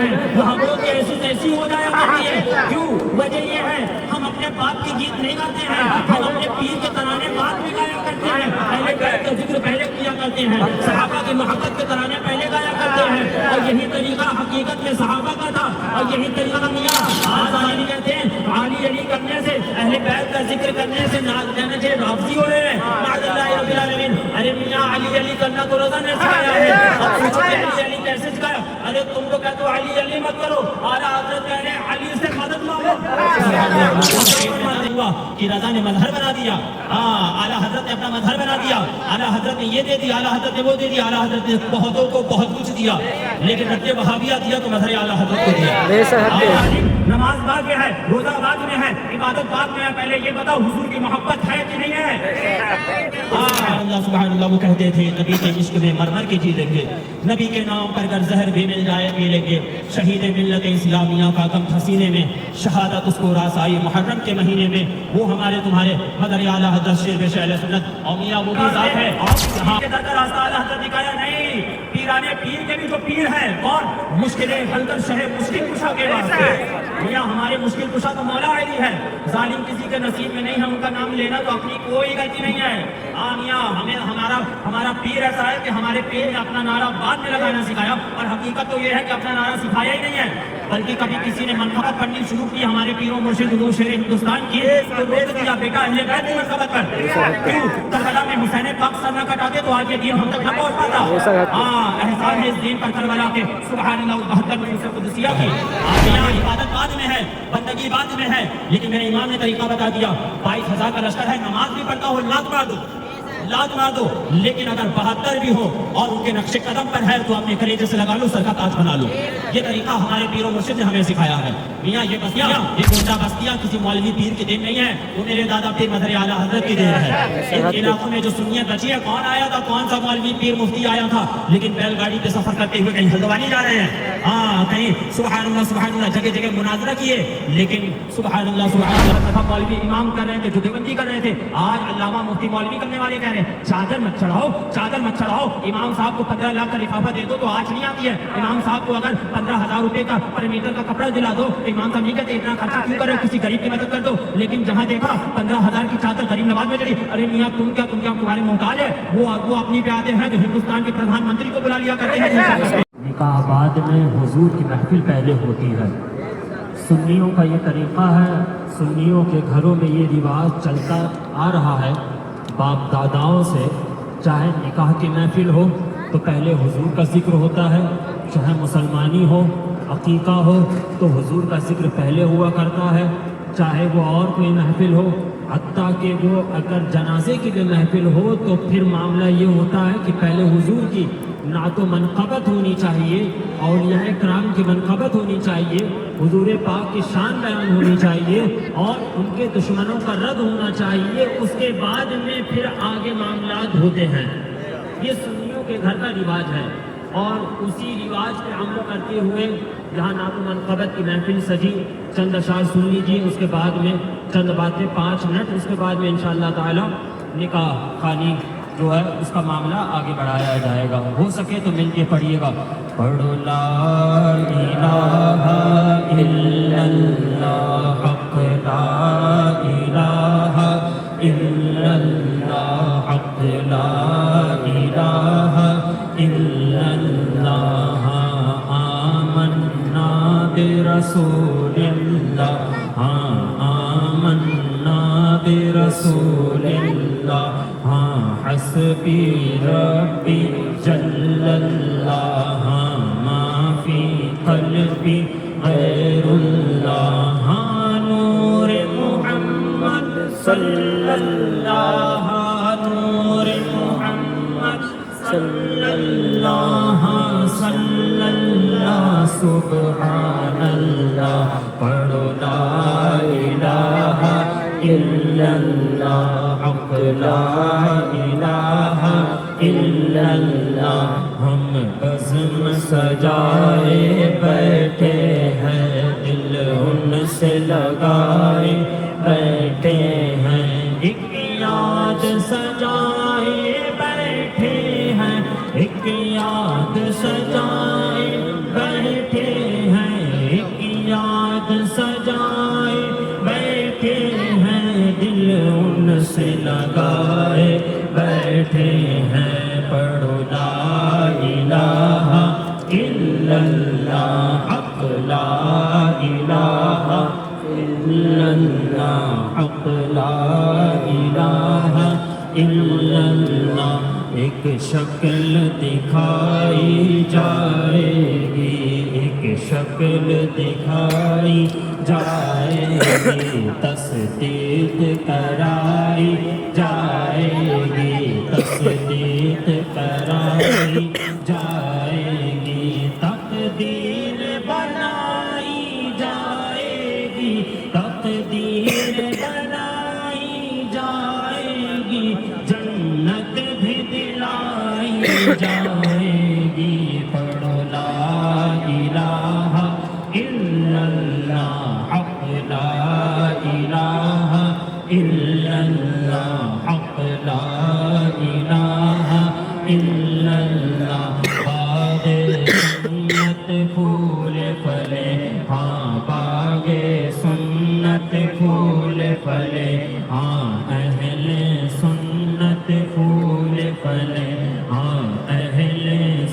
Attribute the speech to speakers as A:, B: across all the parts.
A: ہیں وہاں وہ ایسی ہو جایا کرتی ہے. کیوں؟ وجہ یہ ہے ہم اپنے باپ کے گیت نہیں گاتے ہیں, ہم اپنے پیر کے ترانے بعد میں گایا کرتے ہیں, اہل بیت کا ذکر پہلے کیا کرتے ہیں, صحابہ کی محبت کے ترانے پہلے گایا کرتے ہیں. اور یہی طریقہ حقیقت میں صحابہ کا تھا, اور یہی طریقہ میاں آج علی کہتے ہیں علی علی کرنے سے, اہل بیت کا ذکر کرنے سے رافضی ہو رہے ہیں. معاذ اللہ رب العالمین. ارے میاں علی علی کرنا تو روزہ نے سکھایا ہے, اب پوچھو کہ علی علی کیسے سکھایا؟ ارے تم تو کہتے ہو علی علی مت کرو, اعلیٰ حضرت کہہ رہے ہیں علی سے مدد مانگو. کہ رضا نے مظہر بنا دیا, اعلیٰ حضرت نے اپنا مظہر بنا دیا, اعلیٰ حضرت نے یہ دے دیا, اعلیٰ حضرت نے وہ دے دیا, اعلیٰ حضرت نے بہتوں کو بہت کچھ دیا, لیکن رد وہابیہ دیا تو مظہر اعلیٰ حضرت کو دیا. نماز بعد میں ہے, روزہ بعد میں ہے, عبادت بعد میں ہے, پہلے یہ بتاؤ حضور کی محبت ہے کہ نہیں ہے؟ اللہ سبحان اللہ وہ کہتے تھے نبی کے عشق میں مرمر کی جی لیں گے, نبی کے نام پر اگر زہر بھی مل جائے پی لیں گے. شہید ملت اسلامیہ کا غم حسینے میں شہادت اس کو راس آئی محرم کے مہینے میں, وہ ہمارے تمہارے مدر اعلیٰ حضرت شیر بش اہل سنت اور میاں وہ بھی ذات ہے. یہاں کے در کا راستہ اعلیٰ حضرت دکھایا نہیں, پیرانے پیر کے بھی جو پیر ہیں کون؟ مشکلیں حل کر شہ مشکل کشا کے واسطے. میاں ہمارے مشکل کشا تو مولا علی ہے, ظالم کسی کے نصیب میں نہیں ہے ان کا نام لینا, تو اپنی کوئی غلطی نہیں ہے. میاں ہمیں ہمارا پیر ایسا ہے کہ ہمارے پیر نے اپنا نعرہ بعد میں لگانا سکھایا, اور حقیقت تو یہ ہے کہ اپنا نعرہ سکھایا ہی نہیں ہے, بلکہ کبھی کسی نے منقبت پڑھنی شروع کی ہمارے پیروں مرشد حضور شیر ہندوستان کی تو روک دیا, بیٹا اہل بیت کی منقبت پر. کیوں؟ کربلا میں حسین پاک سر نہ کٹاتے تو آج یہ دین ہم تک نہ پہنچ پاتا. احسان ہے اس دین پر کربلا کے, سبحان اللہ 72 نصرت قدسیہ کی. میاں عبادت بعد میں ہے, بندگی بعد میں ہے, لیکن میرے امام نے طریقہ بتا دیا. 22,000 کا لشکر ہے, نماز بھی پڑھتا ہو لات مار دو, لیکن اگر 72 بھی ہو اور ان کے نقش قدم پر ہے تو اپنے کلیجے سے لگا لو, سر کا تاج بنا لو. یہ طریقہ ہمارے پیر و مرشد نے ہمیں سکھایا ہے. میاں یہ بستیاں, یہ گنڈا بستیاں کسی مولوی پیر کی دین نہیں ہے, وہ میرے دادا پیر مظہر اعلیٰ حضرت کی دین ہے. ان علاقوں میں جو سنیت بچی ہے, کون آیا تھا, کون سا مولوی پیر مفتی آیا تھا, لیکن بیل گاڑی پہ سفر کرتے ہوئے کہیں ہلدوانی جا رہے ہیں, کہیں سبحان اللہ جگہ جگہ مناظرہ کیے, لیکن سبحان اللہ مولوی امام کر رہے تھے, جدھبندی کر رہے تھے. آج علامہ مفتی مولوی کرنے والے کہہ رہے ہیں چادر مت چڑھاؤ. امام صاحب کو 15 لاکھ کا لفافہ دے دو تو آج نہیں آتی ہے. امام صاحب کو اگر 15,000 روپے کا پر میٹر کا کپڑا دلا دو, امام صاحب نہیں کہتے اتنا خرچہ کیوں کرو, کسی غریب کی مدد کر دو. لیکن جہاں دیکھا 15,000 کی چادر غریب نواز میں چڑھی, ارے میاں تم کیا تمہارے محتاج ہے, وہ اپنی پہ آتے ہیں جو ہندوستان کے پردھان منتری کو بلا لیا کرتے ہیں. نکاح بعد میں حضور کی محفل پہلے ہوتی ہے. سنیوں کا یہ طریقہ ہے, سنیوں کے گھروں میں یہ رواج چلتا آ رہا ہے باپ داداؤں سے. چاہے نکاح کی محفل ہو تو پہلے حضور کا ذکر ہوتا ہے, چاہے مسلمانی ہو عقیقہ ہو تو حضور کا ذکر پہلے ہوا کرتا ہے, چاہے وہ اور کوئی محفل ہو, حتیٰ کہ وہ اگر جنازے کی بھی محفل ہو تو پھر معاملہ یہ ہوتا ہے کہ پہلے حضور کی نعت و منقبت ہونی چاہیے, اولیاء کرام کی منقبت ہونی چاہیے, حضور پاک کی شان بیان ہونی چاہیے, اور ان کے دشمنوں کا رد ہونا چاہیے. اس کے بعد میں پھر آگے معاملات ہوتے ہیں. یہ سنیوں کے گھر کا رواج ہے, اور اسی رواج پہ عمل کرتے ہوئے یہاں نعت و منقبت کی محفل سجی. چند اشعار سن لیجیے, اس کے بعد میں چند باتیں 5 منٹ, اس کے بعد میں انشاءاللہ تعالی نکاح خانی جو ہے اس کا معاملہ آگے بڑھایا جائے گا. ہو سکے تو مل کے پڑھیے گا. پڑھو لا الہ الا اللہ حق لا الہ الا اللہ حق لا الہ الا اللہ آمنا برسول اللہ آمنا برسول اللہ حسبی ربی جل اللہ ما فی قلبی غیر اللہ نور محمد صلی اللہ نور محمد صلی اللہ سبحان اللہ. پڑھو لا الہ الا اللہ حق لا الہ الا اللہ. ہم عزم سجائے بیٹھے ہیں, دل ان سے لگائے بیٹھے ہیں, ایک یاد سجائے بیٹھے ہیں, ایک یاد سجائے بیٹھے ہیں. بات سجائے بیٹھے ہیں دل ان سے لگائے بیٹھے ہیں پڑھو لا الہ الا اللہ حق لا الہ الا اللہ حق لا الہ الا اللہ ایک شکل دکھائی جائے گی ایک شکل دکھائی جائے گی تصدیق کرائی جائے گی تصدیق کرائی جائے گی تقدیر بنائی جائے گی تقدیر بنائی جائے گی جنت بھی دلائی جائے گی پڑھو لا الہ الا اللہ حق لا الہ الا اللہ حق لا الہ الا اللہ باغ سنت پھول پھلے ہاں باغ سنت پھول پھلے ہاں اہل سنت پھول پھلے ہاں اہل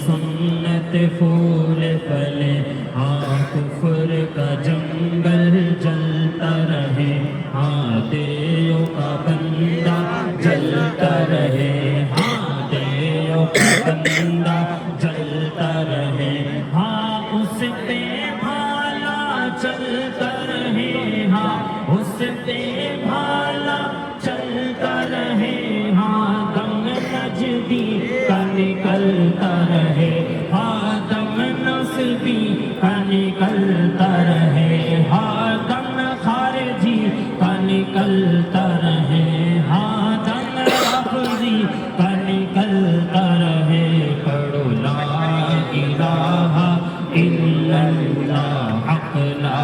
A: سنت پھول پھلے ہاں کفر کا جنگل جلتا رہے ہاں دیو کا بندہ جلتا رہے ہاں دیو کا بندہ جلتا رہے ہاں اس پہ بھالا چلتا رہے ہاں اس پہ بھالا چلتا رہے ہاں دم نجدی کا نکلتا رہے ہاں دم نصبی کا نکلتا رہے ہاں دم خارجی کا نکلتا رہے ہاں دم رافضی کا نکلتا رہے پڑھو لا الہ الا اللہ حق لا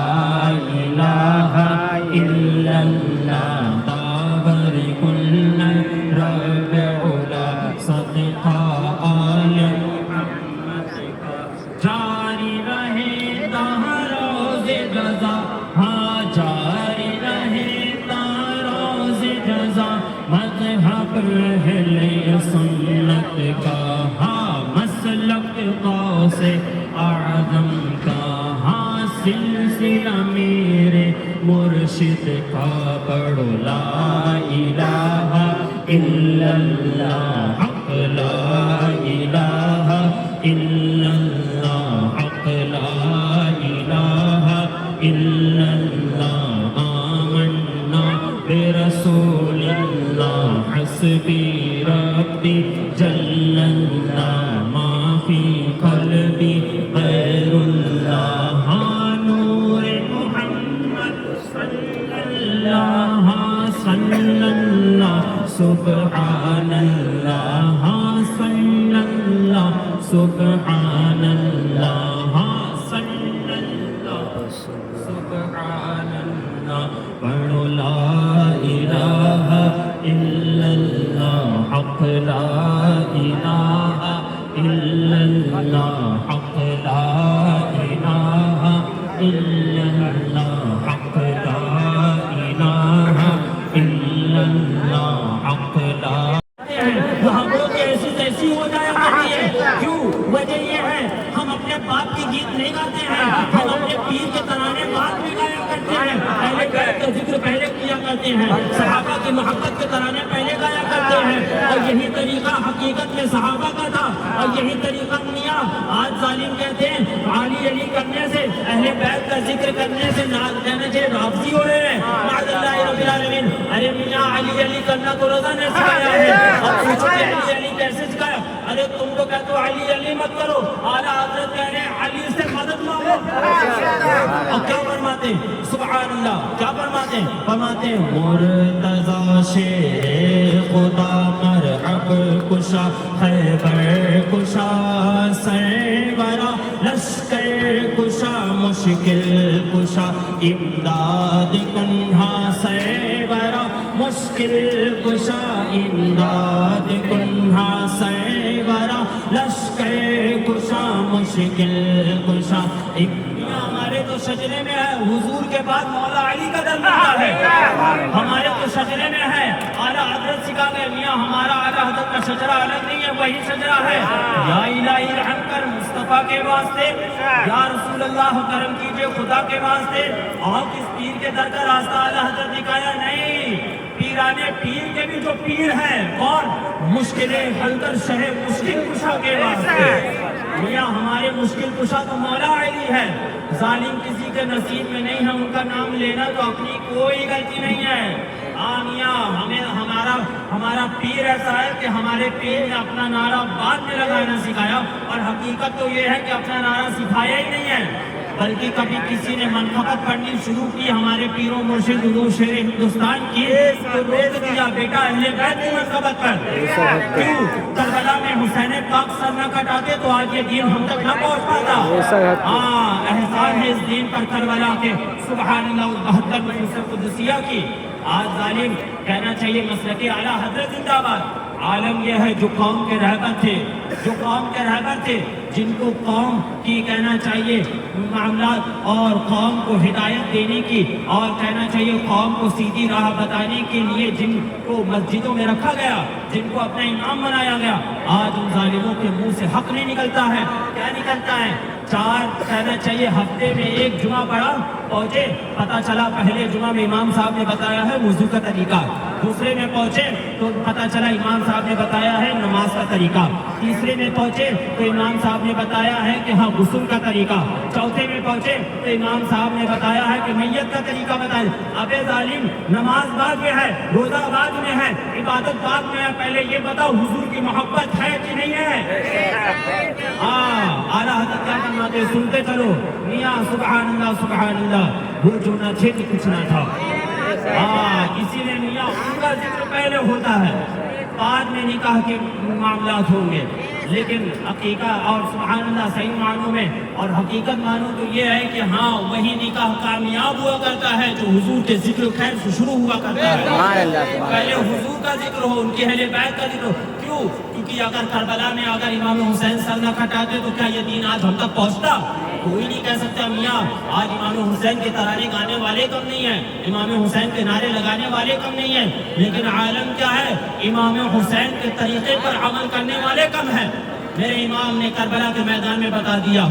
A: الہ الا اللہ داور کل رب علا صدقہ آل محمد کا جاری رہے روز جزا ہاں جاری رہے روز جزا مذہب اہل سنت کا ہاں مسلک غوث اعظم کا ہاں سلسلہ میرے مرشد کا پڑھو لا الہ الا اللہ حق لا الہ الا اللہ حق لا الہ الا اللہ آمنا برسول اللہ حسبی ربی جل اللہ ما فی قلبی غیر اللہ ہاں نور محمد صلی اللہ صلی اللہ سبحان اللہ ہاں صلی اللہ سبحان اللہ صلی اللہ سبحان اللہ پڑھو لا الہ الا اللہ حق لا الہ الا اللہ حق لا الہ الا اللہ حق لا الہ الا اللہ حق لا وہاں لوگ ایسی تیسی ہو جایا کرتی ہے کیوں وجہ یہ ہے ہم اپنے باپ کے گیت نہیں گاتے ہیں ہم اپنے پیر کے ترانے بعد میں گایا کرتے ہیں اہل بیت کا ذکر پہلے کیا کرتے ہیں صحابہ کی محبت کے ترانے پہلے گایا کرتے ہیں اور یہی طریقہ حقیقت میں صحابہ کا تھا اور یہی طریقہ میاں آج ظالم کہتے ہیں علی علی کرنے سے اہل بیت کا ذکر کرنے سے کہنا چاہیے رافضی ہو رہے ہیں معاذ اللہ رب العالمین ارے میاں علی علی کرنا تو روزہ نے سکھایا ہے اب پوچھو کہ علی علی کیسے سکھایا ارے تم تو کہتے ہو علی علی مت کرو اعلیٰ حضرت کہہ رہے ہیں علی سے مدد مانگو اور کیا فرماتے ہیں سبحان اللہ کیا فرماتے ہیں فرماتے ہیں مرتضی شیر خدا مرحب کشا خیبر کشا سرورا لشکر کشا مشکل کشا امداد کنہا سرورا مشکل کشا امداد کنہا سرورا لشکر کشا مشکل کشا ہمارے تو تو شجرے میں ہے حضور کے بعد مولا علی کا در ملتا ہے، ہمارے تو شجرے میں ہے اعلیٰ حضرت سکھا گئے میاں ہمارا اعلیٰ حضرت کا شجرہ الگ نہیں ہے، وہی شجرہ ہے۔ یا الہی رحم کر مصطفیٰ کے واسطے، یا رسول اللہ کرم کیجئے خدا کے واسطے، اور کس پیر کے در کا راستہ اعلیٰ حضرت دکھایا نہیں، پیرانے پیر کے بھی جو پیر ہیں کون؟ مشکلیں حل کر شہ مشکل کشا کے واسطے، میاں ہمارے مشکل کشا تو مولا علی ہے، ظالم کسی کے نصیب میں نہیں ہے ان کا نام لینا تو اپنی کوئی غلطی نہیں ہے۔ میاں ہمارا پیر ایسا ہے کہ ہمارے پیر نے اپنا نعرہ بعد میں لگانا سکھایا، اور حقیقت تو یہ ہے کہ اپنا نعرہ سکھایا ہی نہیں ہے، بلکہ کبھی کسی نے منقبت پڑھنی شروع کی ہمارے پیر و مرشد حضور شیر ہندوستان کی تو روک دیا، بیٹا اہل بیت کی منقبت پر، کیوں؟ کربلا میں حسین پاک سر نہ کٹاتے تو آج یہ دین ہم تک نہ پہنچ پاتا۔ احسان ہے اس دین پر کربلا کے، سبحان اللہ 72 میں نصرت قدسیہ کی۔ آج ظالم کہنا چاہیے مسلک اعلیٰ حضرت زندہ باد۔ عالم یہ ہے جو قوم کے رہبر تھے، جن کو قوم کی کہنا چاہیے معاملات اور قوم کو ہدایت دینے کی، اور کہنا چاہیے قوم کو سیدھی راہ بتانے کے لیے جن کو مسجدوں میں رکھا گیا، جن کو اپنا امام بنایا گیا، آج ان ظالموں کے منہ سے حق نہیں نکلتا ہے۔ کیا نکلتا ہے؟ 4 کہنا چاہیے ہفتے میں 1 جمعہ پڑھا، پہنچے پتہ چلا پہلے جمعہ میں امام صاحب نے بتایا ہے وضو کا طریقہ، دوسرے میں پہنچے تو پتہ چلا امام صاحب نے بتایا ہے نماز کا طریقہ، تیسرے میں پہنچے تو امام صاحب نے بتایا ہے کہ ہاں غسل کا طریقہ، چوتھے میں پہنچے تو امام صاحب نے بتایا ہے کہ میت کا طریقہ بتایا۔ ابے ظالم نماز بعد میں ہے، روزہ بعد میں ہے، عبادت بعد میں ہے، پہلے یہ بتاؤ حضور کی محبت ہے کہ نہیں ہے؟ اعلیٰ حضرت کیا فرماتے سنتے چلو میاں، سبحان اللہ وہ جو نہ تھے کچھ نہ تھا۔ اسی لیے میاں ان کا ذکر پہلے ہوتا ہے، بعد میں نکاح کے معاملات ہوں گے، لیکن عقیقہ اور سبحان اللہ صحیح معنوں میں اور حقیقت معنوں تو یہ ہے کہ ہاں وہی نکاح کامیاب ہوا کرتا ہے جو حضور کے ذکر خیر سے شروع ہوا کرتا ہے۔ پہلے حضور کا ذکر ہو، ان کے اہل بیت کا ذکر ہو، کیوں؟ کیونکہ اگر کربلا میں اگر امام حسین سر نہ کٹاتے تو کیا یہ دین آج ہم تک پہنچتا؟ کوئی نہیں کہہ سکتا میاں آج امام حسین کے ترانے گانے والے کم نہیں ہیں، امام حسین کے نعرے لگانے والے کم نہیں ہیں، لیکن عالم کیا ہے؟ امام حسین کے طریقے پر عمل کرنے والے کم ہیں۔ میرے امام نے کربلا کے میدان میں بتا دیا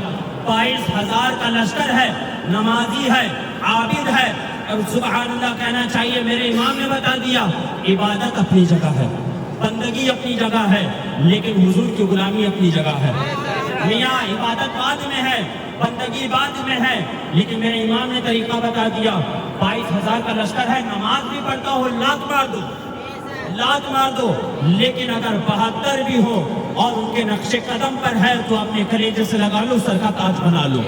A: 22,000 کا لشکر ہے، نمازی ہے، عابد ہے، اور سبحان اللہ کہنا چاہیے میرے امام نے بتا دیا عبادت اپنی جگہ ہے، بندگی اپنی جگہ ہے، لیکن حضور کی غلامی اپنی جگہ ہے۔ میاں عبادت بعد میں ہے، بندگی بعد میں ہے، لیکن میرے امام نے طریقہ بتا دیا 22,000 کا لشکر ہے، نماز بھی پڑھتا ہو لات مار دو، لیکن اگر 72 بھی ہو اور ان کے نقش قدم پر ہے تو اپنے کلیجے سے لگا لو، سر کا تاج بنا لو۔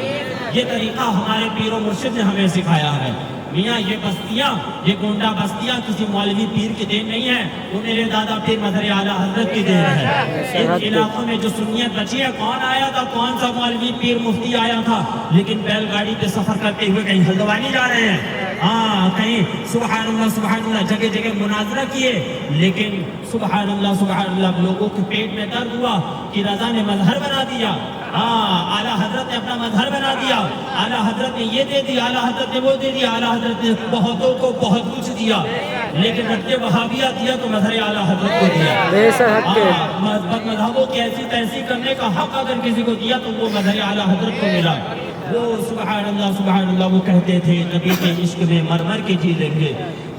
A: یہ طریقہ ہمارے پیر و مرشد نے ہمیں سکھایا ہے۔ میاں یہ بستیاں، یہ گونڈا بستیاں کسی مولوی پیر کی دین نہیں ہے، وہ میرے دادا پیر مظہر اعلیٰ حضرت کی دین ہے۔ ان علاقوں میں جو سنیت بچی ہے، کون آیا تھا، کون سا مولوی پیر مفتی آیا تھا، لیکن بیل گاڑی پہ سفر کرتے ہوئے کہیں ہلدوانی جا رہے ہیں، کہیں سبحان اللہ جگہ جگہ مناظرہ کیے، لیکن سبحان اللہ لوگوں کے پیٹ میں درد ہوا کہ رضا نے مظہر بنا دیا، اعلیٰ حضرت نے اپنا مظہر بنا دیا، اعلیٰ حضرت نے یہ دے دیا، اعلیٰ حضرت نے وہ دے دیا، اعلیٰ حضرت نے بہتوں کو بہت کچھ دیا، لیکن رد وہابیہ دیا تو مظہر اعلیٰ حضرت کو دیا۔ مذہبوں کی ایسی تیسی کرنے کا حق اگر کسی کو دیا تو وہ مظہر اعلیٰ حضرت کو ملا۔ وہ سبحان اللہ وہ کہتے تھے نبی کے عشق میں مر مر کے جی لیں گے،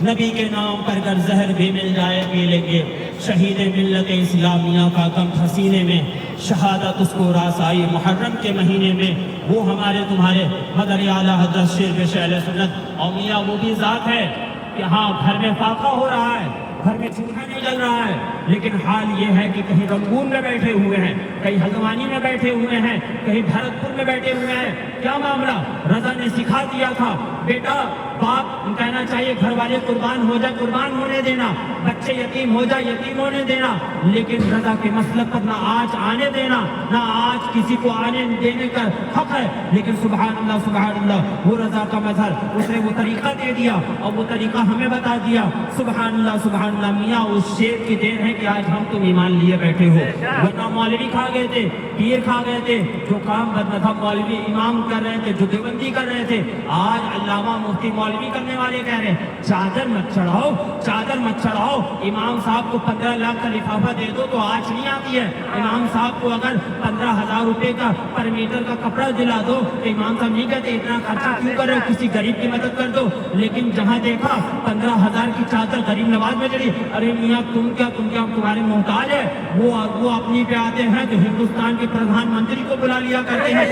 A: نبی کے نام پر اگر زہر بھی مل جائے پی لیں گے، شہید ملت اسلامیہ کا غم حسینے میں شہادت اس کو راس آئی محرم کے مہینے میں، وہ ہمارے تمہارے مدر اعلیٰ حضرت شیر اہل سنت۔ اور میاں وہ بھی ذات ہے کہ ہاں گھر میں فاقہ ہو رہا ہے، گھر میں چولہا نہیں جل رہا ہے، لیکن حال یہ ہے کہ کہیں رنگون میں بیٹھے ہوئے ہیں، کہیں ہلدوانی میں بیٹھے ہوئے ہیں، کہیں بھرتپور میں بیٹھے ہوئے ہیں۔ کیا معاملہ؟ رضا نے سکھا دیا تھا بیٹا باپ کہنا چاہیے گھر والے قربان ہو جائے قربان ہونے دینا، بچے یتیم ہو جائے یتیم ہونے دینا، لیکن رضا کے مسلک پر نہ آج آنے دینا، نہ آج کسی کو آنے دینے کا حق ہے، لیکن سبحان اللہ وہ رضا کا مظہر، اس نے وہ طریقہ دے دیا اور وہ طریقہ ہمیں بتا دیا۔ سبحان اللہ سبحان اللہ میاں اس شیر کی دین ہے کہ آج ہم تم ایمان لیے بیٹھے ہو، ورنہ مولوی کھا گئے تھے، پیر کھا گئے تھے، جو کام کرنا تھا مولوی امام کر رہے تھے، جو دیوبندی کر رہے تھے، آج علامہ مفتی مولوی کرنے والے کہہ رہے ہیں چادر مت چڑھاؤ، چادر مت چڑھاؤ، امام صاحب کو 15 لاکھ کا لفافہ دے دو تو آج نہیں آتی ہے، امام صاحب کو اگر 15,000 روپے کا پر میٹر کا کپڑا دلا دو تو امام صاحب نہیں کہتے اتنا خرچہ کیوں کر رہے ہو، کسی غریب کی مدد کر دو، لیکن جہاں دیکھا 15,000 کی چادر غریب نواز میں چڑھی، ارے میاں تم کیا تمہارے محتاج ہے، وہ اپنی پہ آتے ہیں تو ہندوستان کے پردھان منتری کو بلا لیا کرتے ہیں،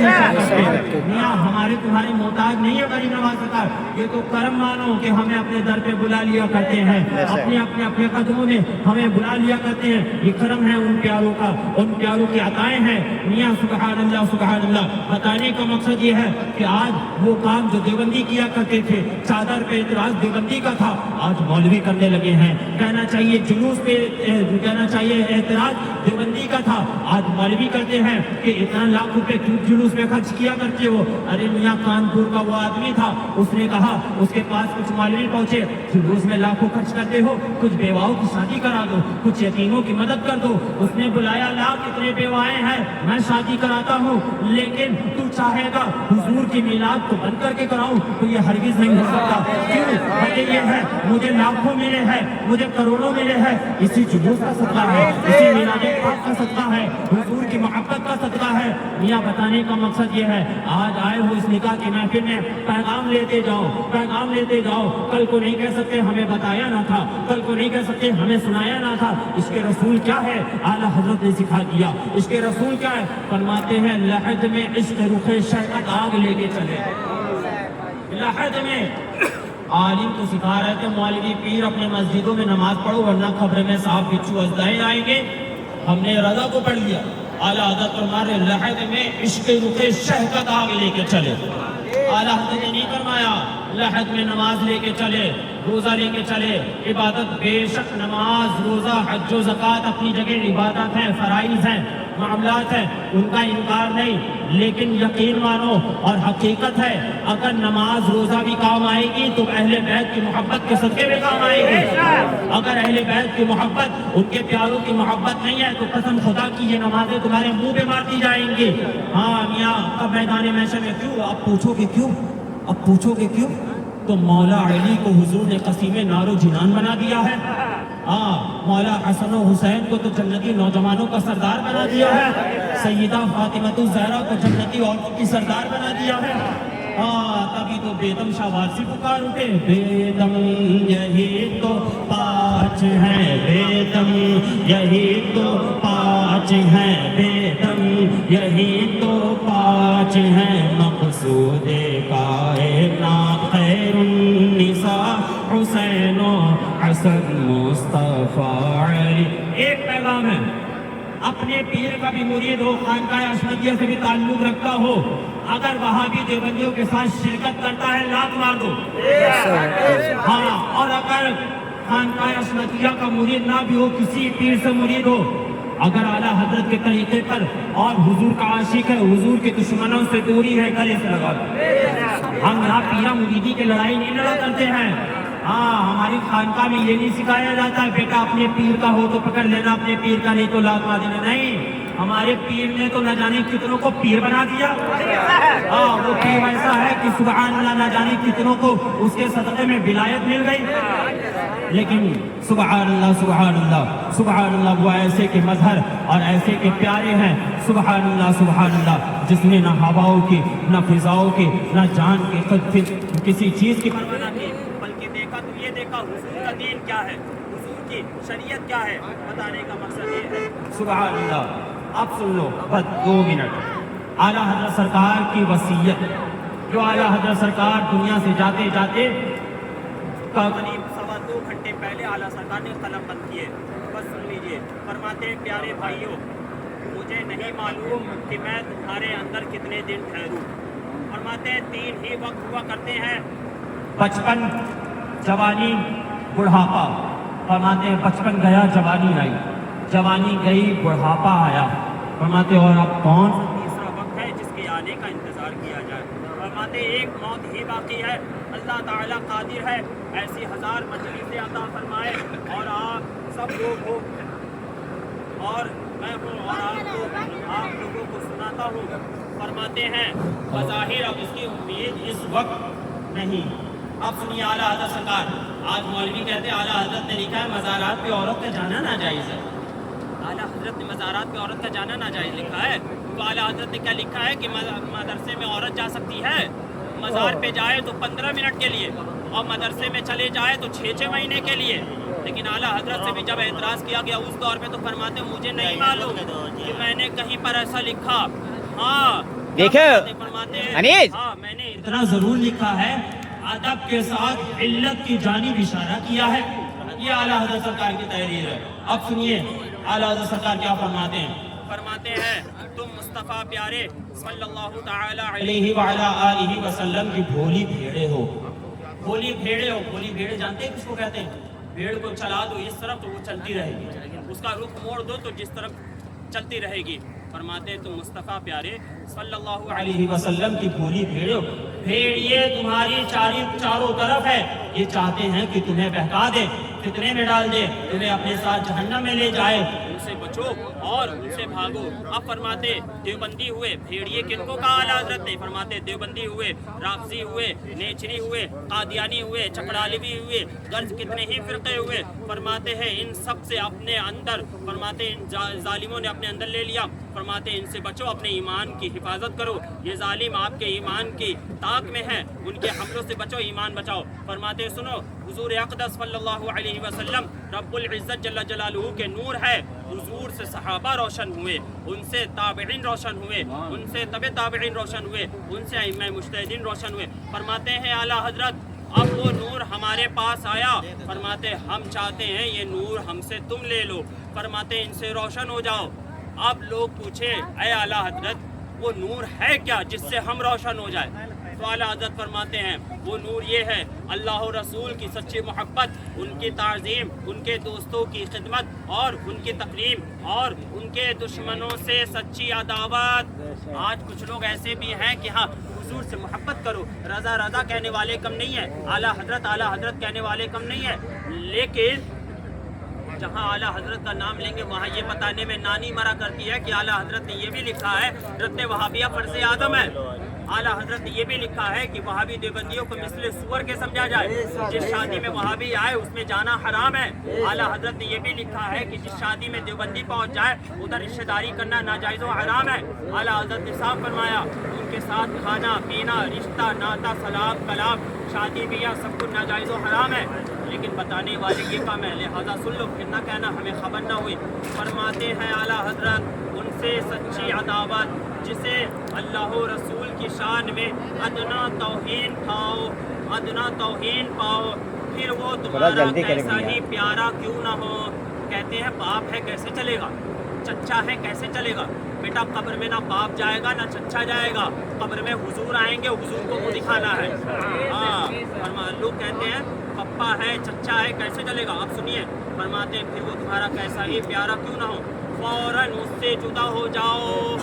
A: میاں ہمارے تمہارے محتاج نہیں ہے غریب نواز سرکار، یہ تو کرم مانو کہ ہمیں اپنے در پہ بلا لیا کرتے ہیں، اپنے قدموں میں ہمیں بلا لیا کرتے ہیں، یہ کرم ہے ان پیاروں کا، ان پیاروں کی عطائیں ہیں میاں، سبحان اللہ سبحان اللہ۔ بتانے کا مقصد یہ ہے کہ آج وہ کام جو دیوبندی کیا کرتے تھے، چادر پہ اعتراض دیوبندی کا تھا، آج مولوی کرنے لگے ہیں، کہنا چاہیے جلوس پہ کہنا چاہیے اعتراض دیوبندی کا تھا، آج مولوی کرتے ہیں کہ اتنا لاکھ روپے کیوں جلوس میں خرچ کیا کرتے ہو، ارے میاں کانپور کا وہ آدمی تھا، اس نے کہا اس کے پاس کچھ مولوی پہنچے، جلوس میں لاکھوں خرچ کرتے ہو، کچھ بیواؤں کی شادی کرا دو، کچھ یتیموں کی مدد کر دو، اس نے بلایا لاکھ اتنے بیوائیں ہیں میں شادی کراتا ہوں، لیکن تو چاہے گا حضور کی میلاد کو بند کر کے کراؤں تو یہ ہرگز نہیں ہو سکتا، کیوں بلکہ یہ ہے مجھے لاکھوں ملے ہیں، مجھے کروڑوں ملے ہیں، اسی جلوس کا صدقہ ہے، اسی میلاد پاک کا صدقہ ہے، حضور کی محبت کا صدقہ ہے میاں۔ بتانے کا مقصد یہ ہے آج آئے ہو اس نکاح کی محفل میں پیغام لیتے جاؤ، پیغام لیتے جاؤ، کل کو نہیں کہہ سکتے ہمیں بتایا نہ تھا، کل کو نہیں کہہ سکتے ہمیں سنایا نہ تھا، اس کے رسول کیا ہے اعلیٰ حضرت نے سکھا دیا، اس کے رسول کیا ہے فرماتے ہیں لحد میں عشق رخ شہقت آگ لے کے چلے، لحد میں عالم کو سکھا رہے تھے مولوی پیر اپنے مسجدوں میں نماز پڑھو ورنہ خبر میں صاحب بچھو ازدائیں آئیں گے، ہم نے رضا کو پڑھ لیا، اعلیٰ حضرت فرمارے لحد میں عشق رخ شہقت آگ لے کے چلے، اعلیٰ حضرت نے نہیں فرمایا لحد میں نماز لے کے چلے، روزہ لے کے چلے، عبادت بے شک نماز روزہ حج و زکوٰۃ اپنی جگہ عبادت ہیں، فرائض ہیں، معاملات ہیں، ان کا انکار نہیں، لیکن یقین مانو اور حقیقت ہے اگر نماز روزہ بھی کام آئے گی تو اہل بیت کی محبت کے صدقے میں کام آئے گی، اگر اہل بیت کی محبت ان کے پیاروں کی محبت نہیں ہے تو قسم خدا کی یہ نمازیں تمہارے منہ پہ مارتی جائیں گی۔ ہاں میاں اب میدان محشر میں کیوں اب پوچھو گے کیوں، اب پوچھو گے کیوں، تو مولا علی کو حضور نے قسیم نار و جنان بنا دیا ہے، ہاں مولا حسن و حسین کو تو جنتی نوجوانوں کا سردار بنا دیا ہے، سیدہ فاطمہ الزہرا کو جنتی عورتوں کی سردار بنا دیا ہے، ہاں تبھی تو بیدم شاہ وارسی پکار اٹھے، بیدم یہی تو پانچ ہیں، بیدم یہی تو پانچ ہیں، بیدم یہی تو پانچ ہیں، مقصود کائنات خیر النساء حسین و حسن مصطفیٰ علی۔ ایک پیغام ہے اپنے پیر کا بھی مرید ہو، خانقاہ احمدیہ سے بھی تعلق رکھتا ہو، اگر وہابی دیوبندیوں کے ساتھ شرکت کرتا ہے لات مار دو، ہاں، اور اگر خانقاہ احمدیہ کا مرید نہ بھی ہو، کسی پیر سے مرید ہو، اگر اعلیٰ حضرت کے طریقے پر اور حضور کا عاشق ہے، حضور کے دشمنوں سے دوری ہے، گلے سے لگا دو۔ ہم یہاں پیرا مریدی کی لڑائی نہیں لڑا کرتے ہیں، ہاں ہماری خانقاہ میں یہ نہیں سکھایا جاتا ہے بیٹا اپنے پیر کا ہو تو پکڑ لینا، اپنے پیر کا نہیں تو لات مار دینا، نہیں، ہمارے پیر نے تو نہ جانے کتنوں کو پیر بنا دیا، ہاں وہ پیر ایسا ہے کہ سبحان اللہ نہ جانے کتنوں کو اس کے صدقے میں ولایت مل گئی، لیکن سبحان اللہ سبحان اللہ سبحان اللہ وہ ایسے کے مظہر اور ایسے کے پیارے ہیں، سبحان اللہ جس نے نہ ہواؤں کی نہ فضاؤں کی نہ جان کی کسی چیز کی پرواہ نہ کی، بلکہ دیکھا تو یہ دیکھا حضور کا دین کیا ہے، حضور کی شریعت کیا ہے، بتانے کا مقصد یہ ہے، سبحان اللہ۔ اب سن لو بس 2 منٹ، اعلیٰ حضرت سرکار کی وصیت، جو اعلیٰ حضرت سرکار دنیا سے جاتے جاتے قریب 2.25 گھنٹے پہلے اعلیٰ سرکار نے قلم بند کیے، بس سن لیجئے، فرماتے پیارے بھائیوں مجھے نہیں معلوم کہ میں تمہارے اندر کتنے دن ٹھہروں، فرماتے ہیں 3 ہی وقت ہوا کرتے ہیں، بچپن، جوانی، بڑھاپا، فرماتے ہیں بچپن گیا جوانی آئی، جوانی گئی بڑھاپا آیا، فرماتے اور اب کون سا تیسرا وقت ہے جس کے آنے کا انتظار کیا جائے، فرماتے
B: ایک موت ہی باقی ہے. اللہ تعالیٰ قادر ہے ایسی 1000 مجلسیں عطا فرمائے اور آپ سب لوگ ہو اور میں ہوں اور آپ لوگوں کو سناتا ہوں. فرماتے ہیں بظاہر اب اس کی امید اس وقت نہیں. اب سنیے اعلیٰ حضرت سرکار. آج مولوی کہتے ہیں اعلیٰ حضرت نے لکھا ہے مزارات پہ عورت کا جانا ناجائز ہے. اعلیٰ حضرت نے مزارات پہ عورت کا جانا ناجائز لکھا ہے. تو اعلیٰ حضرت نے کیا لکھا ہے کہ مدرسے میں عورت جا سکتی ہے. مزار پہ جائے تو 15 منٹ کے لیے اور مدرسے میں چلے جائے تو 6 مہینے کے لیے. لیکن اعلیٰ حضرت سے بھی جب اعتراض کیا گیا اس دور میں تو فرماتے مجھے نہیں معلوم کہ میں نے کہیں پر ایسا لکھا. ہاں فرماتے ہیں ہاں میں نے اتنا ضرور لکھا ہے ادب کے ساتھ علت کی جانب اشارہ کیا ہے. یہ اعلیٰ حضرت سرکار کی تحریر ہے. اب سنیے اعلیٰ حضرت سرکار کیا فرماتے ہیں. فرماتے ہیں تم مصطفیٰ پیارے صلی اللہ تعالی علیہ وعلا آلہ وسلم کی بھولی بھیڑے ہو. بھولی بھیڑے ہو. بھولی بھیڑے جانتے ہیں کس کو کہتے ہیں؟ بھیڑ کو چلا دو اس طرف تو وہ چلتی رہے گی, اس کا رخ موڑ دو تو جس طرف چلتی رہے گی. فرماتے ہیں تم مصطفیٰ پیارے صلی اللہ علیہ وسلم کی بھولی بھیڑ ہو. بھیڑیے تمہاری چاروں طرف ہے, یہ چاہتے ہیں کہ تمہیں بہکا دے, فتنے میں ڈال دے, تمہیں اپنے ساتھ جہنم میں لے جائے. ان سے بچو اور ان سے بھاگو. اب فرماتے دیوبندی ہوئے. بھیڑیے کن کو کہا اعلیٰ حضرت نے؟ فرماتے دیوبندی ہوئے, رافضی ہوئے, نیچری ہوئے, قادیانی ہوئے, چکڑالوی ہوئے, غرض کتنے ہی فرقے ہوئے. فرماتے ہیں ان سب سے اپنے اندر, فرماتے ان ظالموں نے اپنے اندر لے لیا. فرماتے ان سے بچو, اپنے ایمان کی حفاظت کرو. یہ ظالم آپ کے ایمان کی طاق میں ہے, ان کے حملوں سے بچو, ایمان بچاؤ. فرماتے سنو حضور اقدس صلی اللہ علیہ وسلم رب العزت جل جلالہ کے نور ہے. حضور سے صحابہ روشن ہوئے, ان سے تابعین روشن ہوئے, ان سے تبع تابعین روشن ہوئے, ان سے ائمہ مجتہدین روشن ہوئے. فرماتے ہیں اعلیٰ حضرت اب وہ نور ہمارے پاس آیا. فرماتے ہم چاہتے ہیں یہ نور ہم سے تم لے لو. فرماتے ان سے روشن ہو جاؤ. اب لوگ پوچھے اے اعلیٰ حضرت وہ نور ہے کیا جس سے ہم روشن ہو جائے؟ تو اعلیٰ حضرت فرماتے ہیں وہ نور یہ ہے اللہ و رسول کی سچی محبت, ان کی تعظیم, ان کے دوستوں کی خدمت اور ان کی تکریم اور ان کے دشمنوں سے سچی عداوت. آج کچھ لوگ ایسے بھی ہیں کہ ہاں حضور سے محبت کرو, رضا رضا کہنے والے کم نہیں ہیں, اعلیٰ حضرت کہنے والے کم نہیں ہیں. لیکن جہاں اعلیٰ حضرت کا نام لیں گے وہاں یہ بتانے میں نانی مرا کرتی ہے کہ اعلیٰ حضرت نے یہ بھی لکھا ہے رد وہابیہ فرض اعظم ہے. اعلیٰ حضرت نے یہ بھی لکھا ہے کہ وہابی دیوبندیوں کو مثل سور کے سمجھا جائے. جس شادی میں وہابی آئے اس میں جانا حرام ہے. اعلیٰ حضرت نے یہ بھی لکھا ہے کہ جس شادی میں دیوبندی پہنچ جائے ادھر رشتہ داری کرنا ناجائز و حرام ہے. اعلیٰ حضرت نے صاف فرمایا ان کے ساتھ کھانا پینا, رشتہ ناتا, سلام کلام, شادی بیاہ سب کچھ ناجائز و حرام ہے. لیکن بتانے والے یہ کام ہے, لہٰذا سن لو پھر نہ کہنا ہمیں خبر نہ ہوئی. فرماتے ہیں اعلیٰ حضرت ان سے سچی عداوت جسے اللہ و رسول کی شان میں ادنا توہین پاؤ, پھر وہ تمہارا کیسا ہی پیارا کیوں نہ ہو. کہتے ہیں باپ ہے کیسے چلے گا, چچا ہے کیسے چلے گا؟ بیٹا قبر میں نہ باپ جائے گا نہ چچا جائے گا, قبر میں حضور آئیں گے, حضور کو دکھانا ہے. ہاں لوگ کہتے ہیں پپا ہے چچا ہے کیسے چلے گا. آپ سنیے فرماتے ہیں پھر وہ تمہارا کیسا ہی پیارا کیوں نہ ہو, فوراً اس سے جدا ہو جاؤ,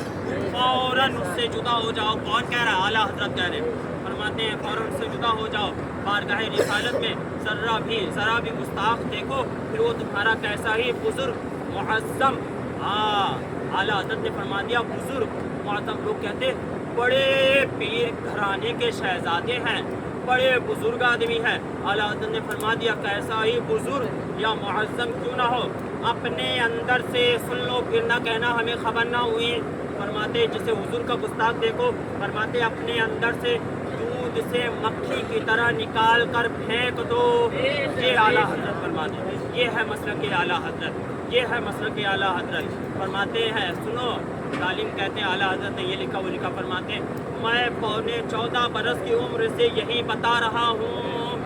B: فوراً اس سے جدا ہو جاؤ. کون کہہ رہا ہے؟ اعلیٰ حضرت کہہ رہے ہیں. فرماتے ہیں فوراً اس سے جدا ہو جاؤ. بارگاہ رسالت میں ذرا بھی گستاخ دیکھو پھر وہ تمہارا کیسا ہی بزرگ معظم. اعلیٰ حضرت نے فرما دیا بزرگ معظم. لوگ کہتے بڑے پیر گھرانے کے شہزادے ہیں, بڑے بزرگ آدمی ہیں. اعلیٰ حضرت نے فرما دیا کیسا ہی بزرگ یا معظم کیوں نہ ہو, اپنے اندر سے سن لو پھر نہ کہنا ہمیں خبر نہ ہوئی. فرماتے جسے حضور کا گستاخ دیکھو, فرماتے اپنے اندر سے دودھ سے مکھی کی طرح نکال کر پھینک دو. یہ اعلیٰ حضرت فرماتے, یہ ہے مسلک اعلیٰ حضرت, یہ ہے مسلک اعلیٰ حضرت. فرماتے ہیں سنو, ظالم کہتے ہیں اعلیٰ حضرت نے یہ لکھا وہ لکھا. فرماتے ہیں میں 14 برس کی عمر سے یہی بتا رہا ہوں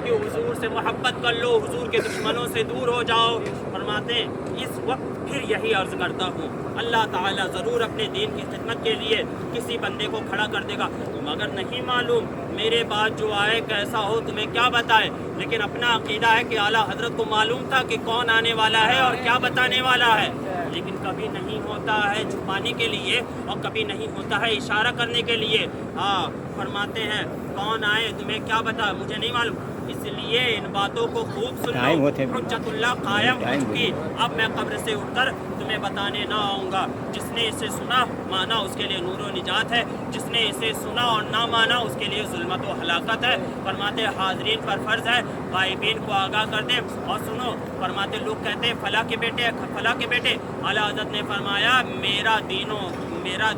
B: کہ حضور سے محبت کر لو, حضور کے دشمنوں سے دور ہو جاؤ. فرماتے ہیں اس وقت پھر یہی عرض کرتا ہوں اللہ تعالیٰ ضرور اپنے دین کی خدمت کے لیے کسی بندے کو کھڑا کر دے گا, مگر نہیں معلوم میرے بعد جو آئے کیسا ہو تمہیں کیا بتائے. لیکن اپنا عقیدہ ہے کہ اعلیٰ حضرت کو معلوم تھا کہ کون آنے والا ہے اور کیا بتانے والا ہے. لیکن کبھی نہیں ہوتا ہے چھپانے کے لیے اور کبھی نہیں ہوتا ہے اشارہ کرنے کے لیے. ہاں فرماتے ہیں کون آئے تمہیں کیا بتا مجھے نہیں معلوم, اس لیے ان باتوں کو خوب سن لو. حجت اللہ قائم ہو چکی, اب میں قبر سے اٹھ کر تمہیں بتانے نہ آؤں گا. جس نے اسے سنا مانا اس کے لیے نور و نجات ہے, جس نے اسے سنا اور نہ مانا اس کے لیے ظلمت و ہلاکت ہے. فرماتے حاضرین پر فرض ہے غائبین کو آگاہ کر دیں. اور سنو فرماتے لوگ کہتے ہیں فلاں کے بیٹے فلاں کے بیٹے. اعلیٰ حضرت نے فرمایا میرا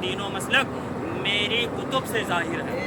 B: دین و مسلک میری کتب سے ظاہر ہے.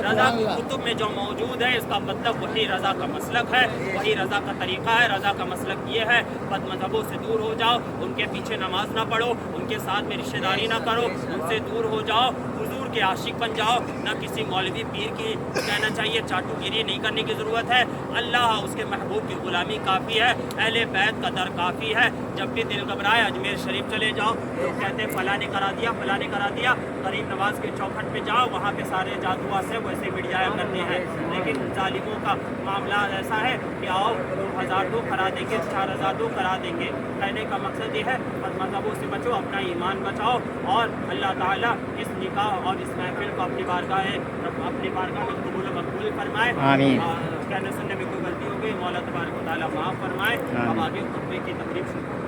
B: رضا کی کتب میں جو موجود ہے اس کا مطلب وہی رضا کا مسلک ہے, وہی رضا کا طریقہ ہے. رضا کا مسلک یہ ہے بد مذہبوں سے دور ہو جاؤ, ان کے پیچھے نماز نہ پڑھو, ان کے ساتھ میں رشتہ داری نہ کرو, ان سے دور ہو جاؤ, حضور کے عاشق بن جاؤ. نہ کسی مولوی پیر کی کہنا چاہیے, چاٹو گیری نہیں کرنے کی ضرورت ہے. اللہ اس کے محبوب کی غلامی کافی ہے, اہل بیت کا در کافی ہے. جب بھی دل گھبرائے اجمیر شریف چلے جاؤ, لوگ کہتے ہیں فلاں نے کرا دیا فلاں نے کرا دیا. غریب نواز کے چوکھٹ پہ جاؤ, وہاں پہ سارے جادو سے ویسے مٹ جایا کرتے ہیں. لیکن ظالموں کا معاملہ ایسا ہے کہ آؤ 2000 دو کرا دیں گے, 4000 دو کرا دیں گے. کہنے کا مقصد یہ ہے بد مذہبوں سے بچو, اپنا ایمان بچاؤ, اور اللہ تعالیٰ اس نکاح اور اس محفل کو اپنی بارگاہ میں قبول و مقبول فرمائے.
C: آمین.
B: کہنے سننے میں کوئی غلطی ہو گئی مولا تبارک و تعالیٰ معاف فرمائے. اب آگے خطبے کی تقریب شروع.